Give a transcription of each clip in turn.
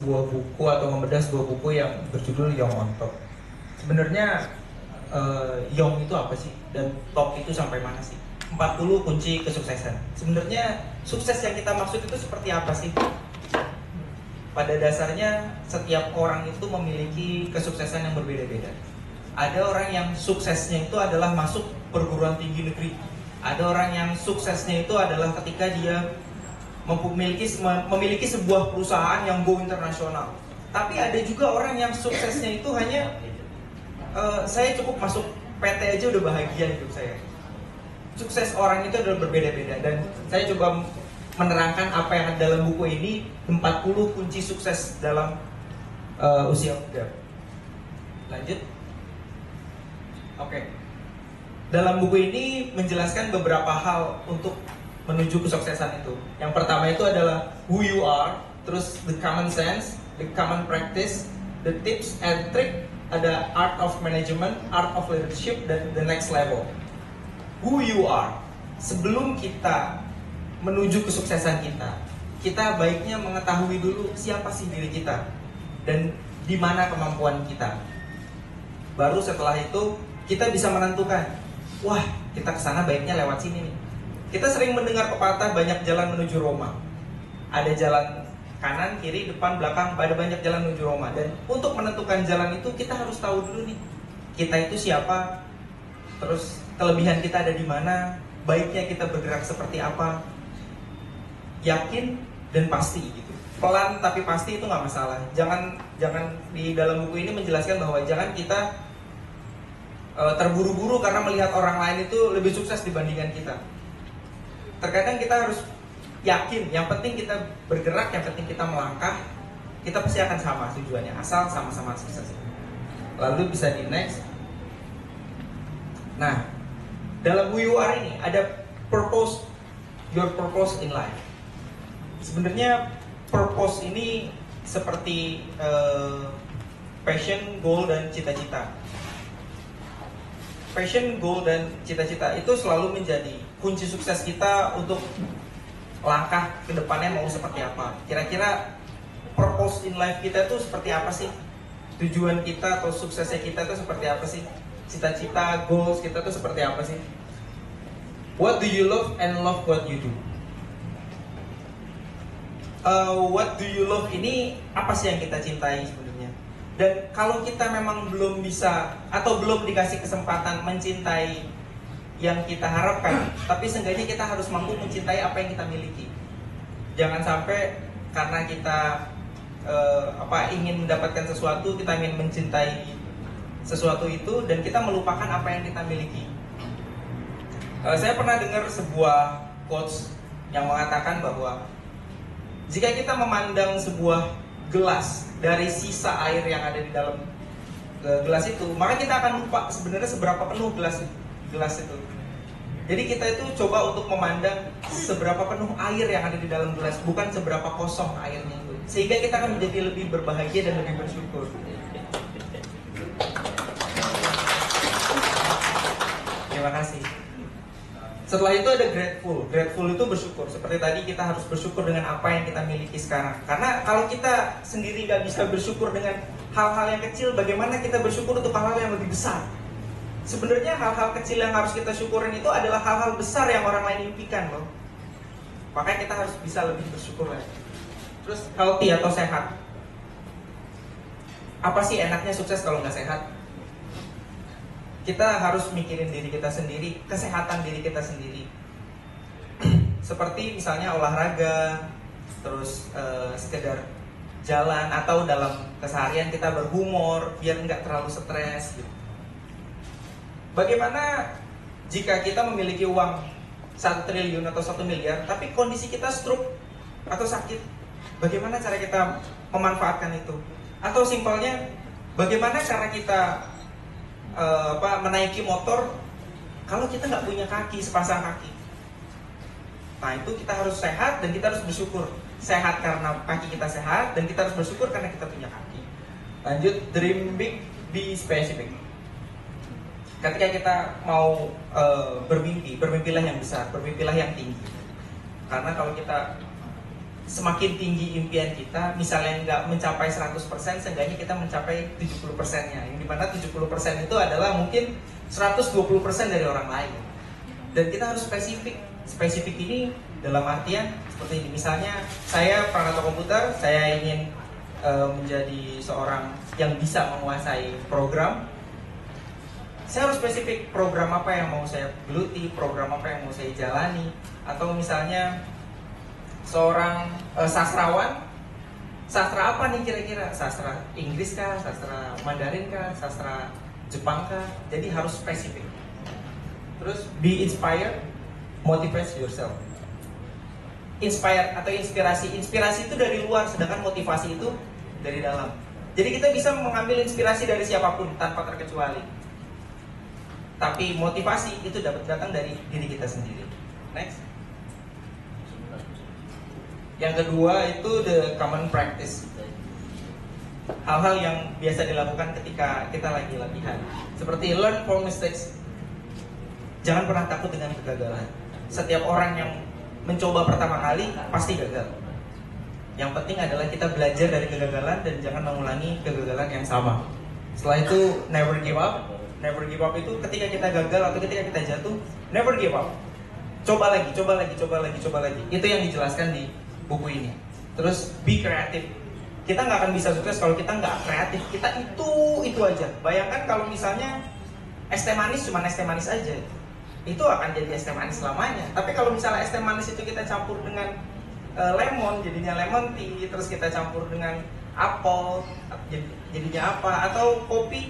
sebuah buku atau membedah sebuah buku yang berjudul Young on Top. Sebenarnya Young itu apa sih? Dan top itu sampai mana sih? 40 kunci kesuksesan. Sebenarnya sukses yang kita maksud itu seperti apa sih? Pada dasarnya setiap orang itu memiliki kesuksesan yang berbeda-beda. Ada orang yang suksesnya itu adalah masuk perguruan tinggi negeri. Ada orang yang suksesnya itu adalah ketika dia memiliki sebuah perusahaan yang go internasional. Tapi ada juga orang yang suksesnya itu hanya saya cukup masuk PT aja udah bahagia hidup saya. Sukses orang itu adalah berbeda-beda, dan saya coba menerangkan apa yang ada dalam buku ini, 40 kunci sukses dalam usia muda. Lanjut. Oke. Dalam buku ini menjelaskan beberapa hal untuk menuju kesuksesan itu. Yang pertama itu adalah who you are, terus the common sense, the common practice, the tips and trick, ada art of management, art of leadership, dan the next level. Who you are. Sebelum kita menuju kesuksesan kita baiknya mengetahui dulu siapa sih diri kita dan di mana kemampuan kita. Baru setelah itu kita bisa menentukan, wah, kita kesana baiknya lewat sini nih. Kita sering mendengar pepatah banyak jalan menuju Roma. Ada jalan kanan, kiri, depan, belakang, ada banyak jalan menuju Roma. Dan untuk menentukan jalan itu kita harus tahu dulu nih, kita itu siapa, terus kelebihan kita ada di mana, baiknya kita bergerak seperti apa. Yakin dan pasti gitu. Pelan tapi pasti itu nggak masalah. Jangan di dalam buku ini menjelaskan bahwa jangan kita terburu-buru karena melihat orang lain itu lebih sukses dibandingkan kita. Terkadang kita harus yakin, yang penting kita bergerak, yang penting kita melangkah, kita pasti akan sama tujuannya, asal sama-sama sukses. Lalu bisa di next. Nah, dalam who you are ini ada purpose, your purpose in life. Sebenarnya purpose ini seperti passion, goal, dan cita-cita. Passion, goal, dan cita-cita itu selalu menjadi kunci sukses kita untuk langkah ke depannya mau seperti apa. Kira-kira purpose in life kita itu seperti apa sih? Tujuan kita atau suksesnya kita itu seperti apa sih? Cita-cita, goals kita itu seperti apa sih? What do you love and love what you do? What do you love ini apa sih yang kita cintai sebenarnya? Dan kalau kita memang belum bisa atau belum dikasih kesempatan mencintai yang kita harapkan, tapi seenggaknya kita harus mampu mencintai apa yang kita miliki. Jangan sampai karena kita ingin mendapatkan sesuatu, kita ingin mencintai sesuatu itu dan kita melupakan apa yang kita miliki. Saya pernah dengar sebuah quotes yang mengatakan bahwa jika kita memandang sebuah gelas dari sisa air yang ada di dalam gelas itu, maka kita akan lupa sebenarnya seberapa penuh gelas itu. Jadi kita itu coba untuk memandang seberapa penuh air yang ada di dalam gelas, bukan seberapa kosong airnya itu. Sehingga kita akan menjadi lebih berbahagia dan lebih bersyukur. Terima kasih. Setelah itu ada grateful. Grateful itu bersyukur. Seperti tadi kita harus bersyukur dengan apa yang kita miliki sekarang. Karena kalau kita sendiri nggak bisa bersyukur dengan hal-hal yang kecil, bagaimana kita bersyukur untuk hal-hal yang lebih besar? Sebenarnya hal-hal kecil yang harus kita syukurin itu adalah hal-hal besar yang orang lain impikan loh. Makanya kita harus bisa lebih bersyukur lagi. Terus healthy atau sehat. Apa sih enaknya sukses kalau nggak sehat? Kita harus mikirin diri kita sendiri, kesehatan diri kita sendiri. Seperti misalnya olahraga, terus sekedar jalan, atau dalam keseharian kita berhumor biar nggak terlalu stres gitu. Bagaimana jika kita memiliki uang 1 triliun atau 1 miliar, tapi kondisi kita stroke atau sakit? Bagaimana cara kita memanfaatkan itu? Atau simpelnya, bagaimana cara kita menaiki motor kalau kita nggak punya kaki, sepasang kaki? Nah, itu kita harus sehat dan kita harus bersyukur. Sehat karena kaki kita sehat, dan kita harus bersyukur karena kita punya kaki. Lanjut, dream big, be specific. Ketika kita mau bermimpi, bermimpilah yang besar, bermimpilah yang tinggi. Karena kalau kita semakin tinggi impian kita, misalnya nggak mencapai 100%, seenggaknya kita mencapai 70%-nya. Yang dimana 70% itu adalah mungkin 120% dari orang lain. Dan kita harus spesifik. Spesifik ini dalam artian seperti ini. Misalnya saya Pranata Komputer, saya ingin menjadi seorang yang bisa menguasai program. Saya harus spesifik program apa yang mau saya geluti, program apa yang mau saya jalani. Atau misalnya seorang sastrawan, sastra apa nih kira-kira? Sastra Inggris kah? Sastra Mandarin kah? Sastra Jepang kah? Jadi harus spesifik. Terus be inspired, motivate yourself. Inspired atau inspirasi. Inspirasi itu dari luar, sedangkan motivasi itu dari dalam. Jadi kita bisa mengambil inspirasi dari siapapun tanpa terkecuali. Tapi motivasi itu dapat datang dari diri kita sendiri. Next. Yang kedua itu the common practice. Hal-hal yang biasa dilakukan ketika kita lagi latihan. Seperti learn from mistakes. Jangan pernah takut dengan kegagalan. Setiap orang yang mencoba pertama kali pasti gagal. Yang penting adalah kita belajar dari kegagalan dan jangan mengulangi kegagalan yang sama. Setelah itu never give up. Never give up itu ketika kita gagal atau ketika kita jatuh, never give up. Coba lagi, coba lagi, coba lagi, coba lagi. Itu yang dijelaskan di buku ini. Terus be kreatif. Kita nggak akan bisa sukses kalau kita nggak kreatif. Kita itu aja. Bayangkan kalau misalnya es teh manis cuma es teh manis aja, itu akan jadi es teh manis selamanya. Tapi kalau misalnya es teh manis itu kita campur dengan lemon, jadinya lemon tea. Terus kita campur dengan apel, jadinya apa? Atau kopi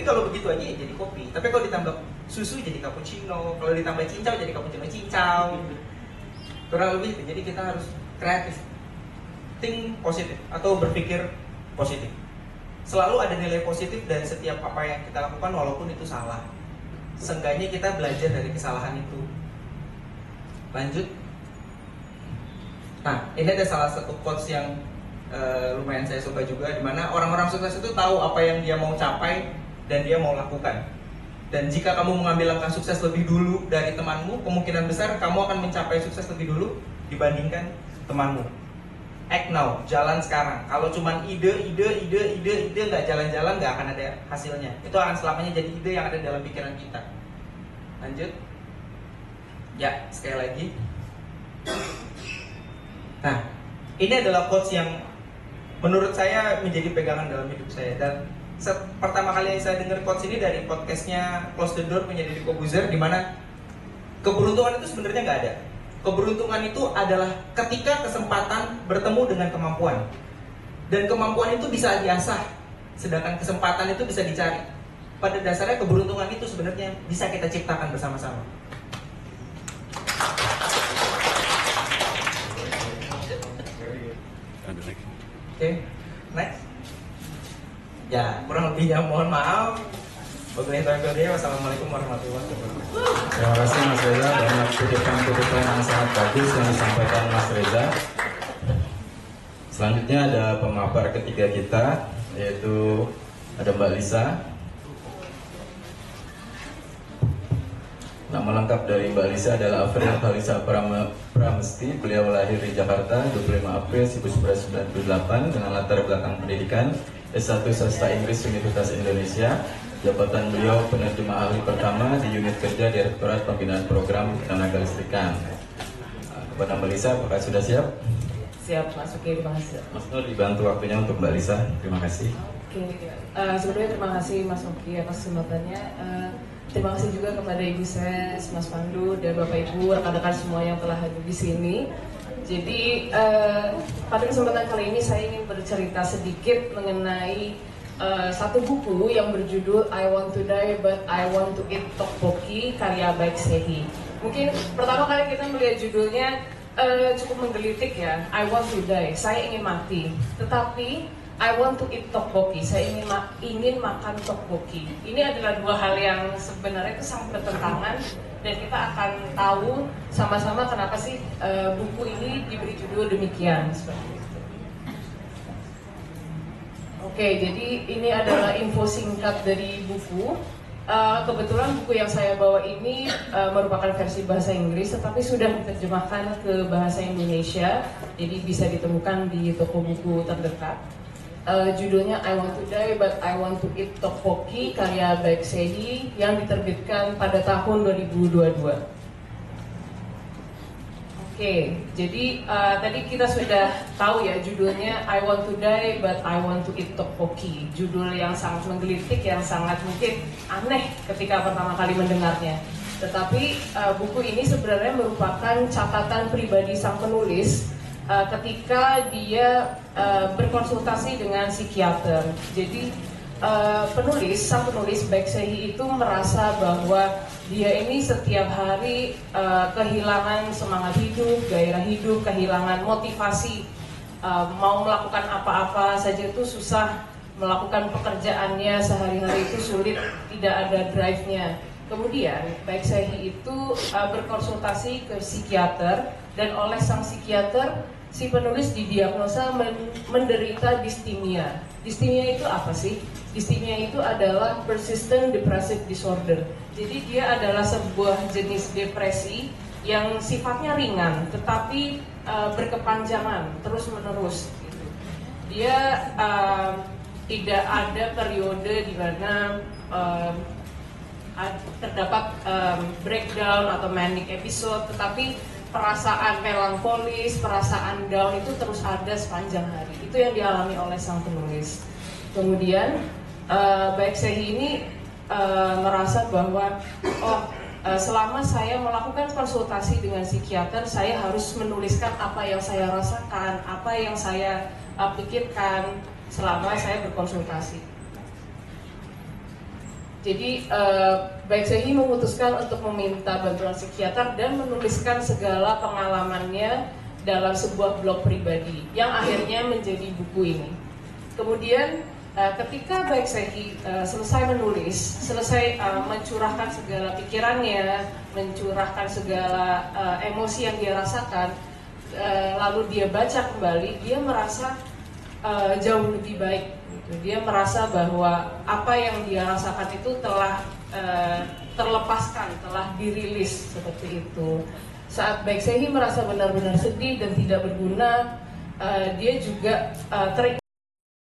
kalau begitu aja ya jadi kopi. Tapi kalau ditambah susu jadi cappuccino. Kalau ditambah cincau jadi cappuccino cincau. Kurang lebih itu. Jadi kita harus kreatif, think positif atau berpikir positif. Selalu ada nilai positif dari setiap apa yang kita lakukan walaupun itu salah. Seenggaknya kita belajar dari kesalahan itu. Lanjut. Nah, ini ada salah satu quotes yang lumayan saya suka juga, dimana orang-orang sukses itu tahu apa yang dia mau capai dan dia mau lakukan. Dan jika kamu mengambil langkah sukses lebih dulu dari temanmu, kemungkinan besar kamu akan mencapai sukses lebih dulu dibandingkan temanmu. Act now, jalan sekarang. Kalau cuma ide, nggak jalan-jalan, nggak akan ada hasilnya. Itu akan selamanya jadi ide yang ada dalam pikiran kita. Lanjut. Ya, sekali lagi. Nah, ini adalah quotes yang menurut saya menjadi pegangan dalam hidup saya. Dan pertama kali saya dengar quotes ini dari podcastnya Close the Door punya Deddy Corbuzier, di mana keberuntungan itu sebenarnya nggak ada. Keberuntungan itu adalah ketika kesempatan bertemu dengan kemampuan. Dan kemampuan itu bisa diasah, sedangkan kesempatan itu bisa dicari. Pada dasarnya keberuntungan itu sebenarnya bisa kita ciptakan bersama-sama. Oke, next. Ya, kurang lebihnya mohon maaf. Wassalamualaikum warahmatullahi wabarakatuh. Terima kasih Mas Reza, banyak kutipan-kutipan yang sangat bagus yang disampaikan Mas Reza. Selanjutnya ada pemaparan ketiga kita, yaitu ada Mbak Lisa. Nama lengkap dari Mbak Lisa adalah Afril Khalisa Pramesti. Beliau lahir di Jakarta 25 April 1998 dengan latar belakang pendidikan S1 Sastra Inggris Universitas Indonesia. Jabatan beliau penerjemah ahli pertama di unit kerja Direktorat Pembinaan Program Tenaga Listrikan. Kepada Mbak Lisa, apakah sudah siap? Siap, Mas Oki, terima kasih. Mas Nur, dibantu waktunya untuk Mbak Lisa. Terima kasih. Oke, sebelumnya terima kasih Mas Oki atas kesempatannya. Terima kasih juga kepada Ibu Ses, Mas Pandu, dan Bapak Ibu, rekan-rekan semua yang telah hadir di sini. Jadi pada kesempatan kali ini saya ingin bercerita sedikit mengenai satu buku yang berjudul I Want to Die But I Want to Eat Tteokbokki karya Baek Se-hee. Mungkin pertama kali kita melihat judulnya cukup menggelitik ya. I want to die, saya ingin mati. Tetapi I want to eat tteokbokki, saya ingin makan tteokbokki. Ini adalah dua hal yang sebenarnya itu sangat bertentangan, dan kita akan tahu sama-sama kenapa sih buku ini diberi judul demikian seperti itu. Oke, jadi ini adalah info singkat dari buku. Kebetulan buku yang saya bawa ini merupakan versi bahasa Inggris, tetapi sudah diterjemahkan ke bahasa Indonesia, jadi bisa ditemukan di toko buku terdekat. Judulnya I Want to Die But I Want to Eat Tteokbokki karya Baek Se-hee yang diterbitkan pada tahun 2022. Oke, jadi tadi kita sudah tahu ya judulnya I Want to Die But I Want to Eat Tteokbokki. Judul yang sangat menggelitik, yang sangat mungkin aneh ketika pertama kali mendengarnya. Tetapi buku ini sebenarnya merupakan catatan pribadi sang penulis ketika dia berkonsultasi dengan psikiater. Jadi sang penulis Baek Se-hee itu merasa bahwa dia ini setiap hari kehilangan semangat hidup, gairah hidup, kehilangan motivasi, mau melakukan apa-apa saja itu susah, melakukan pekerjaannya sehari-hari itu sulit, tidak ada drive-nya. Kemudian Baek Se-hee itu berkonsultasi ke psikiater, dan oleh sang psikiater si penulis didiagnosa menderita distimia. Distimia itu apa sih? Distimia itu adalah persistent depressive disorder. Jadi dia adalah sebuah jenis depresi yang sifatnya ringan, tetapi berkepanjangan, terus-menerus. Gitu. Dia tidak ada periode di mana terdapat breakdown atau manic episode, tetapi perasaan melankolis, perasaan down itu terus ada sepanjang hari. Itu yang dialami oleh sang penulis. Kemudian Baek Se-hee ini merasa bahwa selama saya melakukan konsultasi dengan psikiater, saya harus menuliskan apa yang saya rasakan, apa yang saya pikirkan selama saya berkonsultasi. Jadi Baek Se-hee memutuskan untuk meminta bantuan psikiater dan menuliskan segala pengalamannya dalam sebuah blog pribadi yang akhirnya menjadi buku ini. Kemudian ketika Baek Se-hee selesai menulis, selesai mencurahkan segala pikirannya, mencurahkan segala emosi yang dia rasakan, lalu dia baca kembali, dia merasa jauh lebih baik. Dia merasa bahwa apa yang dia rasakan itu telah terlepaskan, telah dirilis seperti itu. Saat Baek Se-hee merasa benar-benar sedih dan tidak berguna, dia juga teringat